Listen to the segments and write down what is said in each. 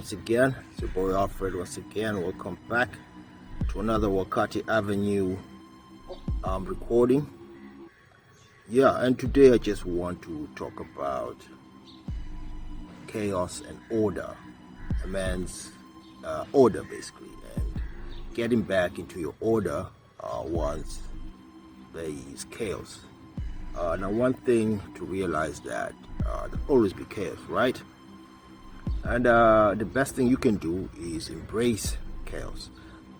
once again. It's your boy Alfred once again. Welcome back to another Wakati Avenue recording. Yeah, and today I just want to talk about chaos and order, a man's order basically, and getting back into your order once there is chaos. Now one thing to realize that there'll always be chaos, right? And the best thing you can do is embrace chaos.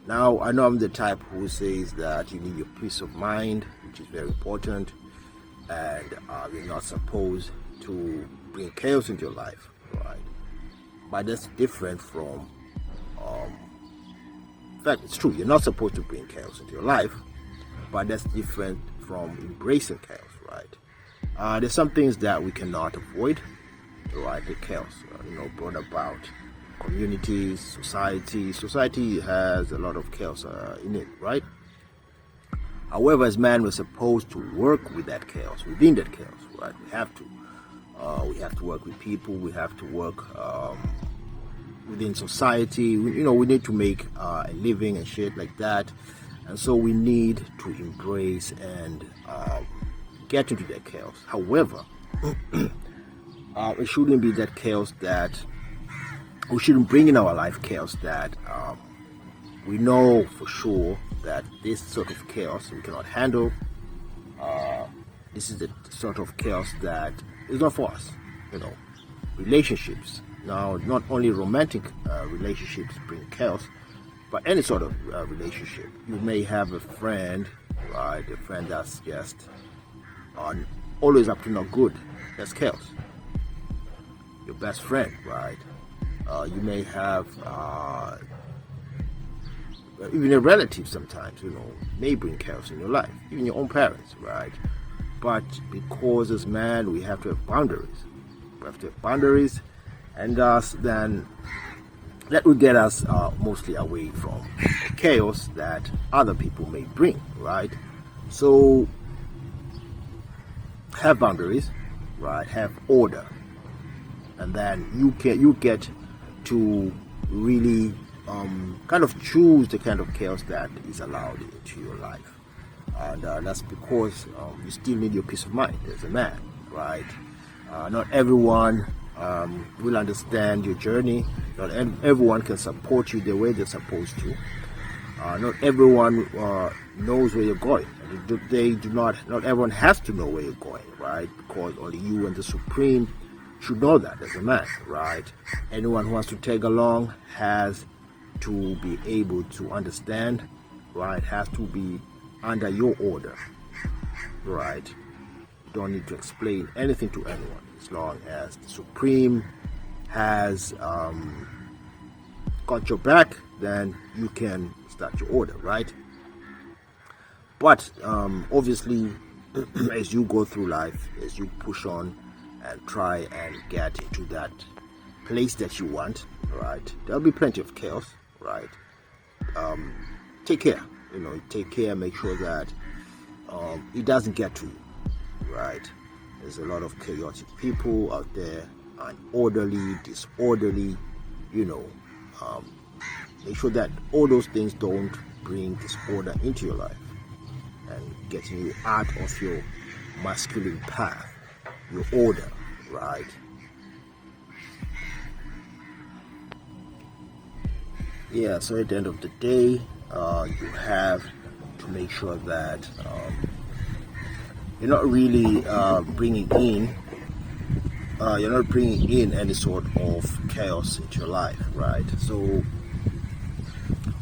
Now, I know I'm the type who says that you need your peace of mind, which is very important, and you're not supposed to bring chaos into your life, right? But that's different from, in fact, it's true, you're not supposed to bring chaos into your life, but that's different from embracing chaos, right? There's some things that we cannot avoid, right? The chaos, brought about communities, society. Society has a lot of chaos in it, right? However, as man, we're supposed to work with that chaos, within that chaos, right? We have to work with people. We have to work within society. We need to make a living and shit like that, and so we need to embrace and get into that chaos. However, it shouldn't be that chaos that we shouldn't bring in our life chaos that we know for sure that this sort of chaos we cannot handle. This is the sort of chaos that is not for us. Relationships. Now, not only romantic relationships bring chaos, but any sort of relationship. You may have a friend, right? A friend that's just always up to no good. That's chaos. Your best friend, right? You may have even a relative sometimes, may bring chaos in your life, even your own parents, right? But because as man, we have to have boundaries. We have to have boundaries, and then that will get us mostly away from the chaos that other people may bring, right? So have boundaries, right? Have order. And then you get to really kind of choose the kind of chaos that is allowed into your life, and that's because you still need your peace of mind as a man, right? Not everyone will understand your journey. Not everyone can support you the way they're supposed to. Not everyone knows where you're going. Not everyone has to know where you're going, right? Because only you and the Supreme should know that as a man, right? Anyone who wants to tag along has to be able to understand, right? Has to be under your order, right? You don't need to explain anything to anyone as long as the Supreme has got your back. Then you can start your order, right? But obviously, as you go through life, as you push on and try and get into that place that you want, right? There'll be plenty of chaos, right? Take care, take care, make sure that it doesn't get to you, right? There's a lot of chaotic people out there, unorderly, disorderly, make sure that all those things don't bring disorder into your life and getting you out of your masculine path, your order, right? Yeah, so at the end of the day, you have to make sure that you're not really bringing in any sort of chaos into your life, right? So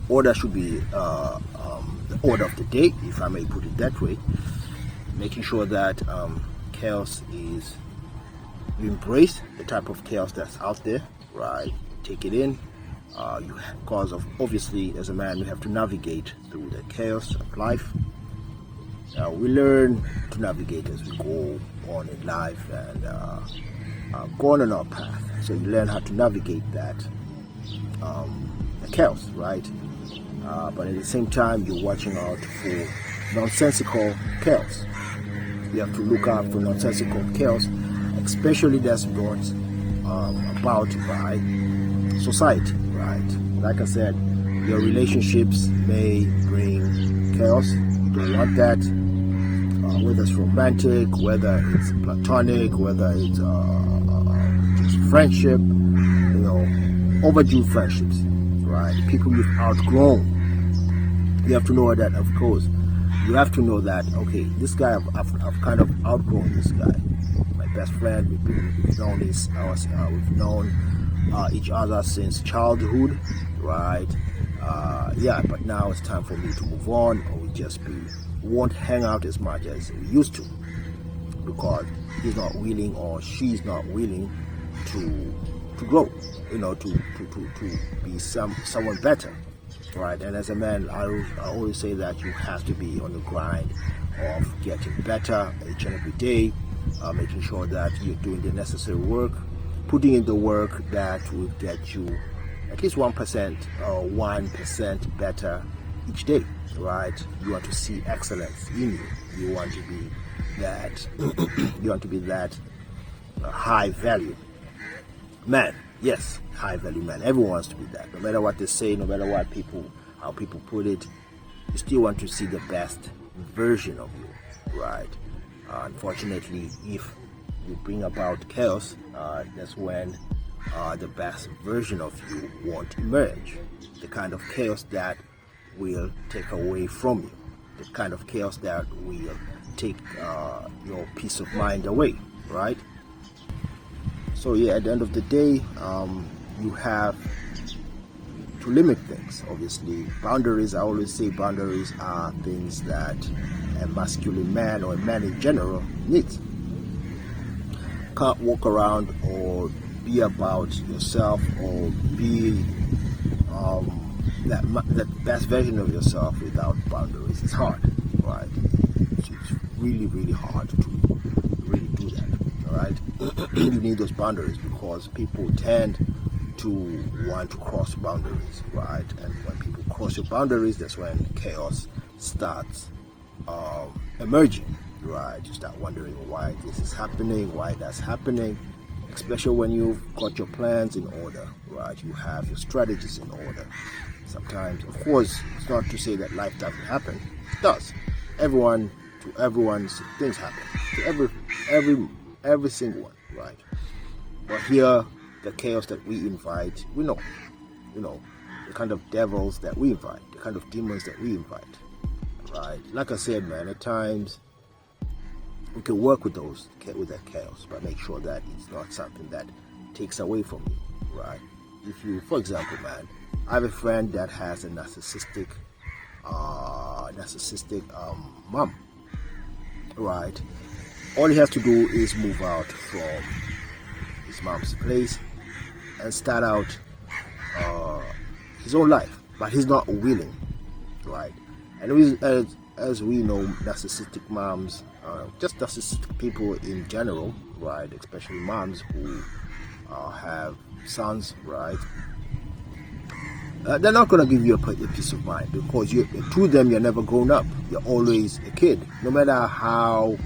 order should be the order of the day, if I may put it that way. Making sure that chaos is, you embrace the type of chaos that's out there, right? Take it in. Because obviously, as a man, we have to navigate through the chaos of life. We learn to navigate as we go on in life and go on our path. So you learn how to navigate that the chaos, right? But at the same time, you're watching out for nonsensical chaos. You have to look out for nonsensical chaos, especially that's brought about by society, right? Like I said, your relationships may bring chaos. You don't want that. Whether it's romantic, whether it's platonic, whether it's just friendship, overdue friendships, right? People you've outgrown. You have to know that, of course. You have to know that, okay, this guy, I've kind of outgrown this guy. My best friend, we've known each other since childhood, right? But now it's time for me to move on, or we won't hang out as much as we used to, because he's not willing or she's not willing to grow, to be someone better, right? And as a man, I always say that you have to be on the grind of getting better each and every day, making sure that you're doing the necessary work, putting in the work that will get you at least 1% or 1% better each day, right? You want to see excellence in you. You want to be that. You want to be that high value man. Yes, high value man. Everyone wants to be that. No matter what they say, no matter how people put it, you still want to see the best version of you, right? Unfortunately, if you bring about chaos, that's when the best version of you won't emerge. The kind of chaos that will take away from you, the kind of chaos that will take your peace of mind away, right? So at the end of the day, you have to limit things. Obviously, boundaries, I always say boundaries are things that a masculine man or a man in general needs. Can't walk around or be about yourself or be that best version of yourself without boundaries. It's hard, right? It's really, really hard to really do that, all right? You need those boundaries because people tend to want to cross boundaries, right? And when people cross your boundaries, that's when chaos starts emerging, right? You start wondering why this is happening, why that's happening, especially when you've got your plans in order, right? You have your strategies in order. Sometimes, of course, it's not to say that life doesn't happen. It does. Everyone's things happen. To every single one, right? But here, the chaos that we invite, we know, the kind of devils that we invite, the kind of demons that we invite, right? Like I said, man, at times we can work with that chaos, but make sure that it's not something that takes away from you, right? If you, for example, man, I have a friend that has a narcissistic mom, right? All he has to do is move out from his mom's place and start out his own life, but he's not willing, right? And as we know, narcissistic moms, just narcissistic people in general, right? Especially moms who have sons, right? They're not going to give you a peace of mind because to them you're never grown up. You're always a kid. No matter how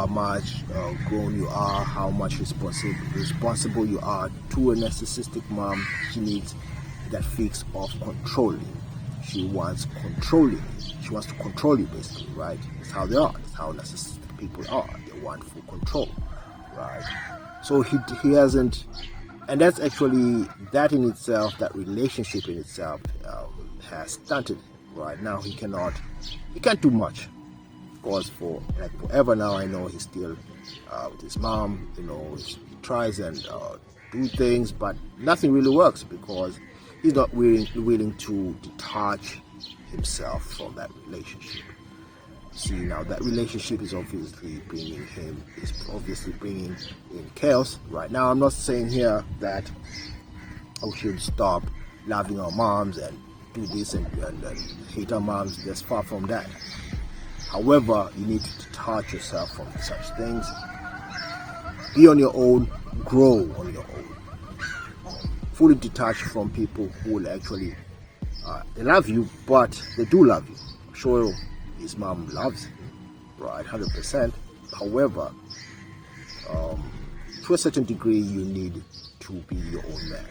much grown you are, how much responsible you are, to a narcissistic mom, she needs that fix of controlling. She wants controlling. She wants to control you, basically, right? That's how they are. That's how narcissistic people are. They want full control, right? So he hasn't. And that's actually, that in itself, that relationship in itself has stunted. Right now, he can't do much. Of course, for like forever now, I know he's still with his mom. He tries and do things, but nothing really works because he's not willing to detach himself from that relationship. See, now that relationship is obviously bringing in chaos. Right now, I'm not saying here that we should stop loving our moms and do this and hate our moms. That's far from that. However, you need to detach yourself from such things. Be on your own, grow on your own. Fully detached from people who will actually they love you, but they do love you. I'm sure his mom loves him, right, 100%. However, to a certain degree, you need to be your own man.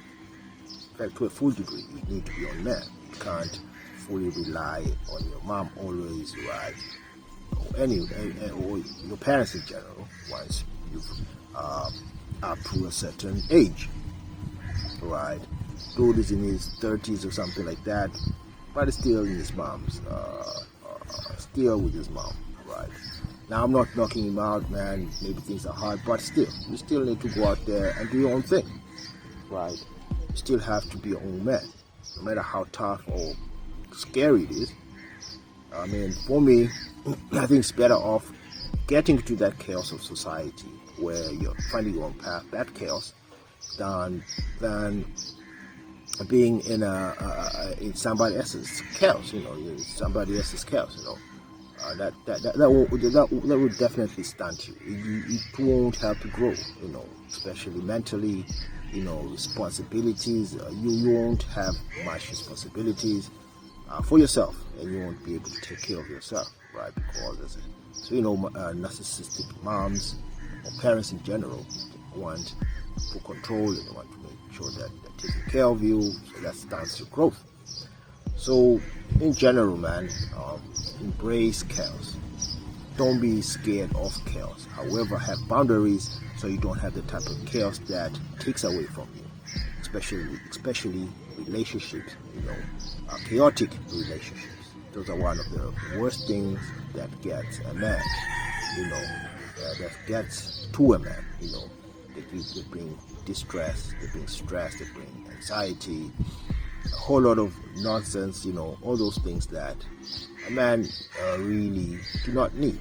to a full degree, you need to be on man. You can't fully rely on your mom always, right? Or your parents in general, once you've up to a certain age, right? Dude is in his 30s or something like that, but is still in his mom's, still with his mom, right? Now, I'm not knocking him out, man. Maybe things are hard, but still, you still need to go out there and do your own thing, right? You still have to be your own man, no matter how tough or scary it is. I mean, for me, I think it's better off getting to that chaos of society where you're finding your own path, that chaos, than being in somebody else's chaos. Somebody else's chaos. That would definitely stunt you. It won't help you grow. Especially mentally. Responsibilities. You won't have much responsibilities for yourself, and you won't be able to take care of yourself, right? Because narcissistic moms or parents in general want full control, and they want to make sure that they're taking care of you, so that stunts your growth. So, in general, man, embrace chaos. Don't be scared of chaos. However, have boundaries so you don't have the type of chaos that takes away from you, especially relationships. Chaotic relationships. Those are one of the worst things that gets a man. That gets to a man. They bring distress, they bring stress, they bring anxiety, a whole lot of nonsense. All those things that a man really do not need.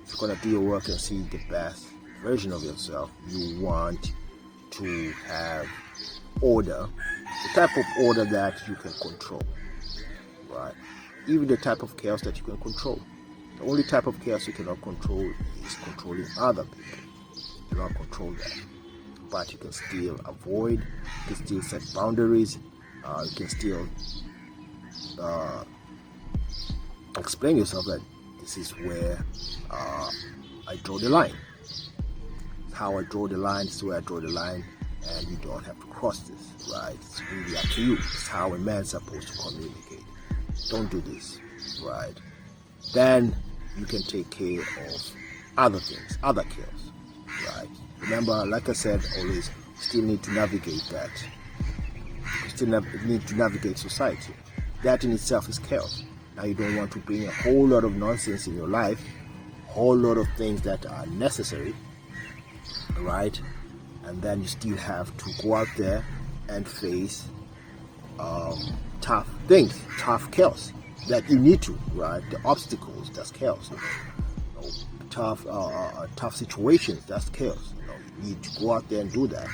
If you're gonna do your work and see the best version of yourself, you want to have order, the type of order that you can control, right? Even the type of chaos that you can control. The only type of chaos you cannot control is controlling other people. You cannot control that, but you can still avoid, you can still set boundaries, you can still explain yourself that this is where I draw the line. How I draw the line, this is where I draw the line, and you don't have to cross this, right? It's really up to you. It's how a man's supposed to communicate. Don't do this, right? Then you can take care of other things, other chaos, right? Remember, like I said, always still need to navigate that. You still need to navigate society. That in itself is chaos. Now you don't want to bring a whole lot of nonsense in your life, a whole lot of things that are necessary, right? And then you still have to go out there and face tough things, tough chaos that you need to, right? The obstacles, that's chaos. Tough situations, that's chaos. You need to go out there and do that.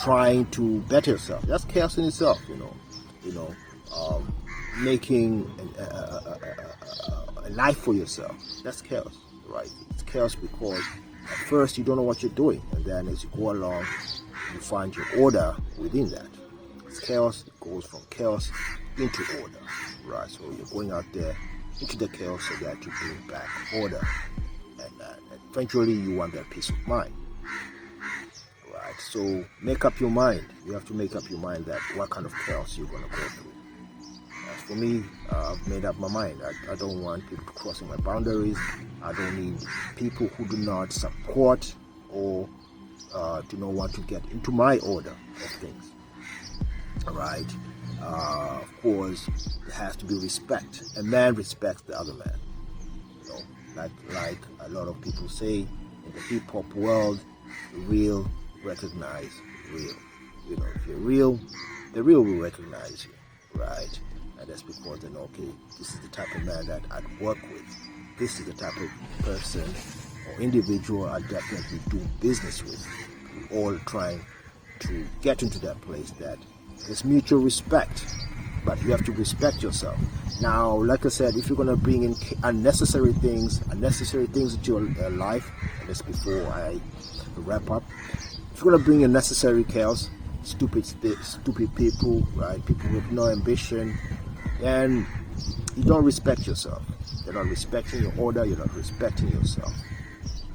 Trying to better yourself, that's chaos in itself. Making a life for yourself, that's chaos, right? It's chaos because at first you don't know what you're doing, and then as you go along, you find your order within that. It's chaos, it goes from chaos into order, right? So you're going out there into the chaos so that you bring back order, and eventually you want that peace of mind, right? So make up your mind. You have to make up your mind that what kind of chaos you're going to go through. As for me, I've made up my mind. I don't want people crossing my boundaries. I don't need people who do not support or do not want to get into my order of things. All right. Of course, there has to be respect. A man respects the other man. Like a lot of people say in the hip hop world, real recognize real. If you're real, the real will recognize you, right? And that's because they know, okay, this is the type of man that I'd work with. This is the type of person or individual I definitely do business with. We're all trying to get into that place that there's mutual respect, but you have to respect yourself. Now, like I said, if you're going to bring in unnecessary things into your life, and that's before I wrap up, if you're going to bring unnecessary chaos, stupid people, right? People with no ambition, then you don't respect yourself. You're not respecting your order, you're not respecting yourself.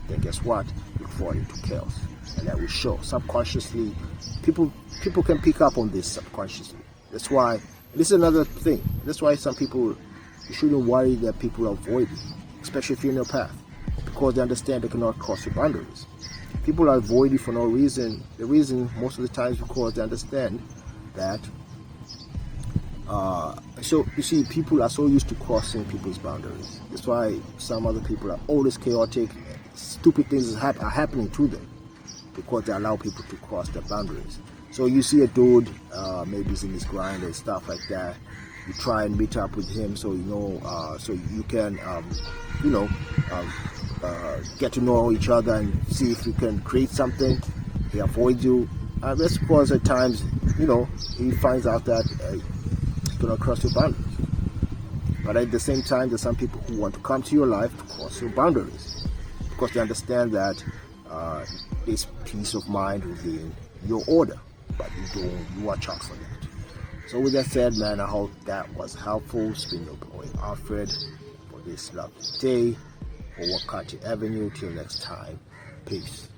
then guess what? You fall into chaos. And that will show subconsciously. People can pick up on this subconsciously. That's why, this is another thing. That's why some people, you shouldn't worry that people avoid you, especially if you're in your path, because they understand they cannot cross your boundaries. People avoid you for no reason. The reason most of the time is because they understand that so you see, people are so used to crossing people's boundaries. That's why some other people are always chaotic. Stupid things are happening to them because they allow people to cross their boundaries. So you see a dude, maybe he's in his grind and stuff like that. You try and meet up with him, so so you can, get to know each other and see if you can create something. He avoids you. That's because at times, he finds out that you're gonna cross your boundaries. But at the same time, there's some people who want to come to your life to cross your boundaries because they understand that there's peace of mind within your order, but you watch out for that. So with that said, man, I hope that was helpful. It's been your boy Alfred for this lovely day for Wakati Avenue. Till next time, peace.